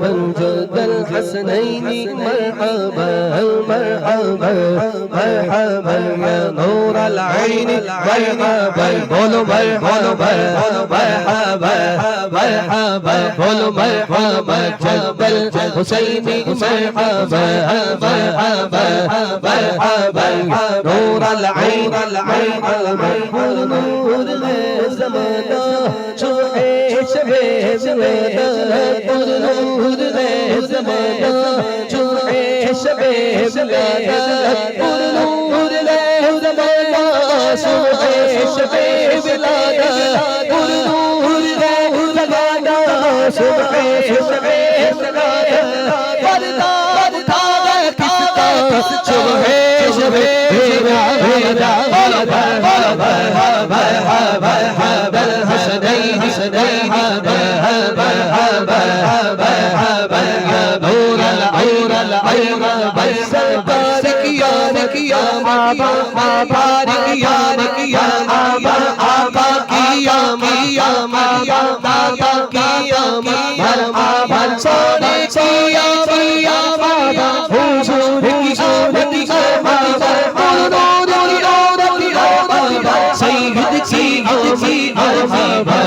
من جد الحسنين مرحبا مرحبا مرحبا يا نور العين مرحبا بولو مرحبا مرحبا مرحبا بولو مرحبا جد الحسين مرحبا مرحبا مرحبا نور العين مرحبا نور زمانا شوحي شبه زمانا نور زمانا شوحي شبه زمانا نور زمانا شوحي شبه زمانا نور زمانا شوحي شبه زمانا بردار تاغ کستا شوحي شبه زمانا مرحبا الحسنين مرحبا يا نور العين بس بارك يا بابا بارك يا مرحبا سونے کی بابا حضور کی آمد سید کی مرحبا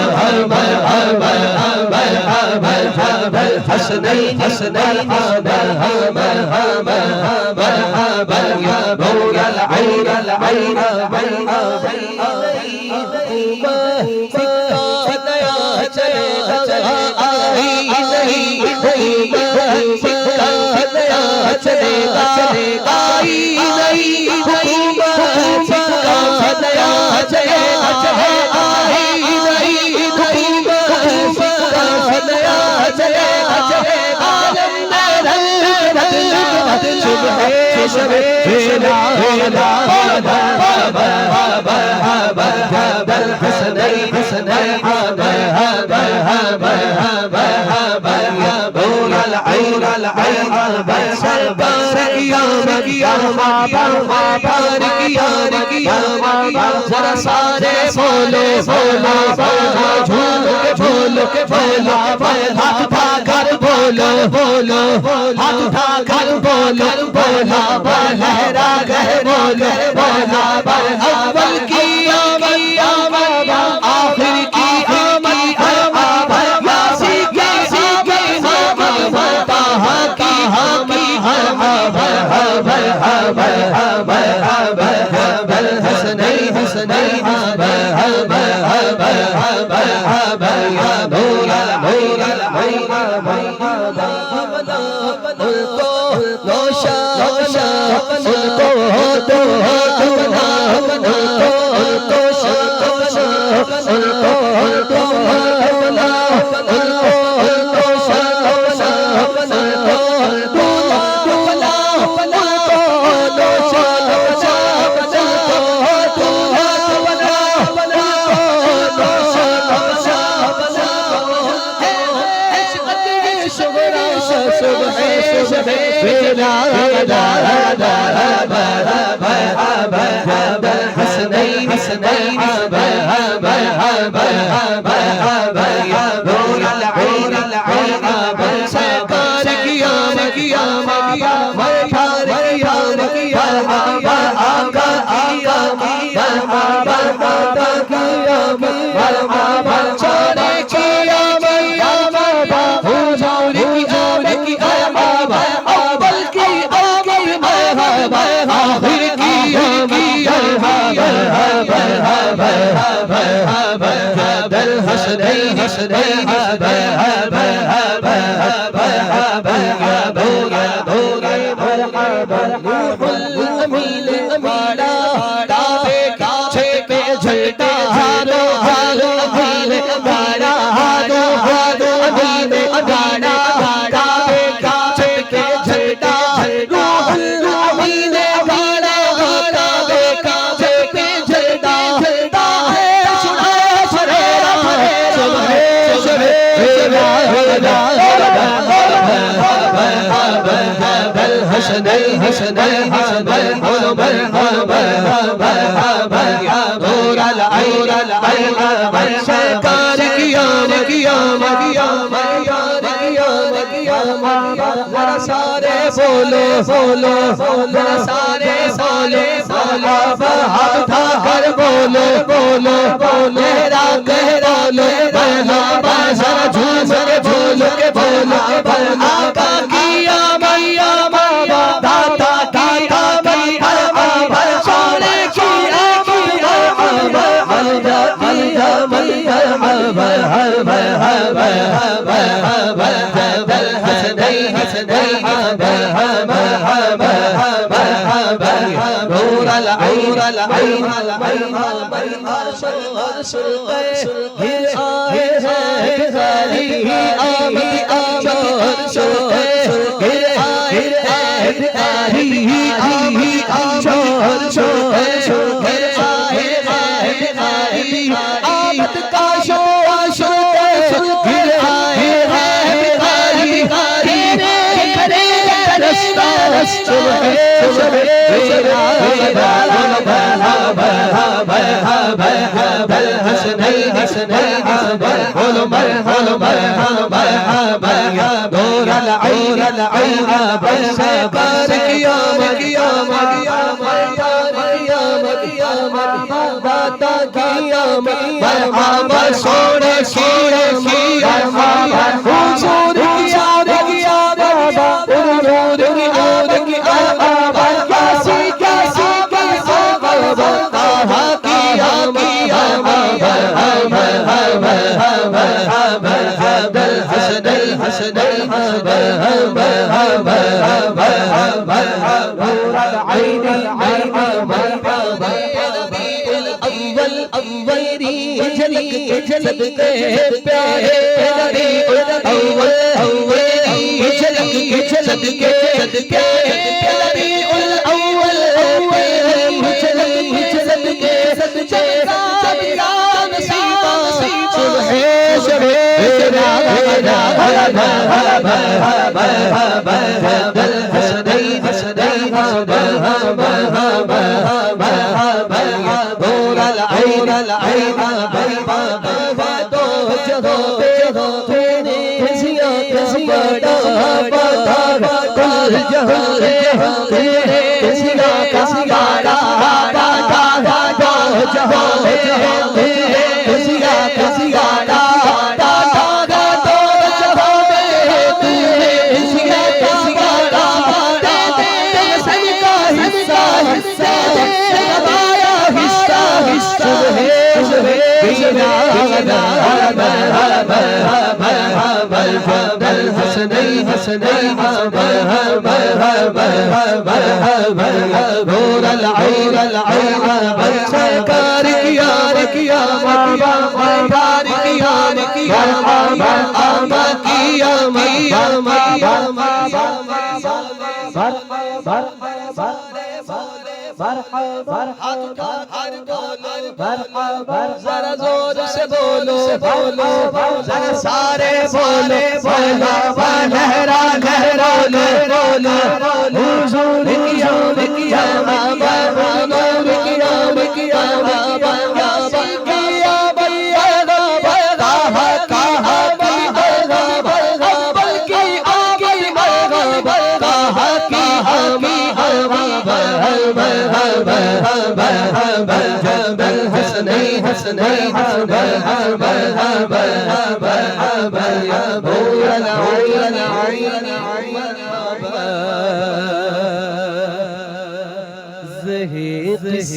مرحبا الحسنين مرحبا يا نور العين ذرا سارے بولو ہاتھ اٹھا کر بولو ہاتھ اٹھا کر بولو لہرا گئے بولو اول کی آمد آخر کی آمد یاسی کی آمد طہا کی الحسنين يا نور العين سرکار کی آمد ذرا سارے بولو بولو ذرا سارے بولو بولو ہاتھ اٹھا کر بولو بولو میرا گہرا لو مرحبا ذرا جھوم کے بولو بولو آقا کی آمد داتا کی آمد سونے کی ذرا زور سے بولو بولو ذرا سارے بولے بولو لہرا لہرا بولو حضور کی آمد کی آمد حضور کی آمد کی آمد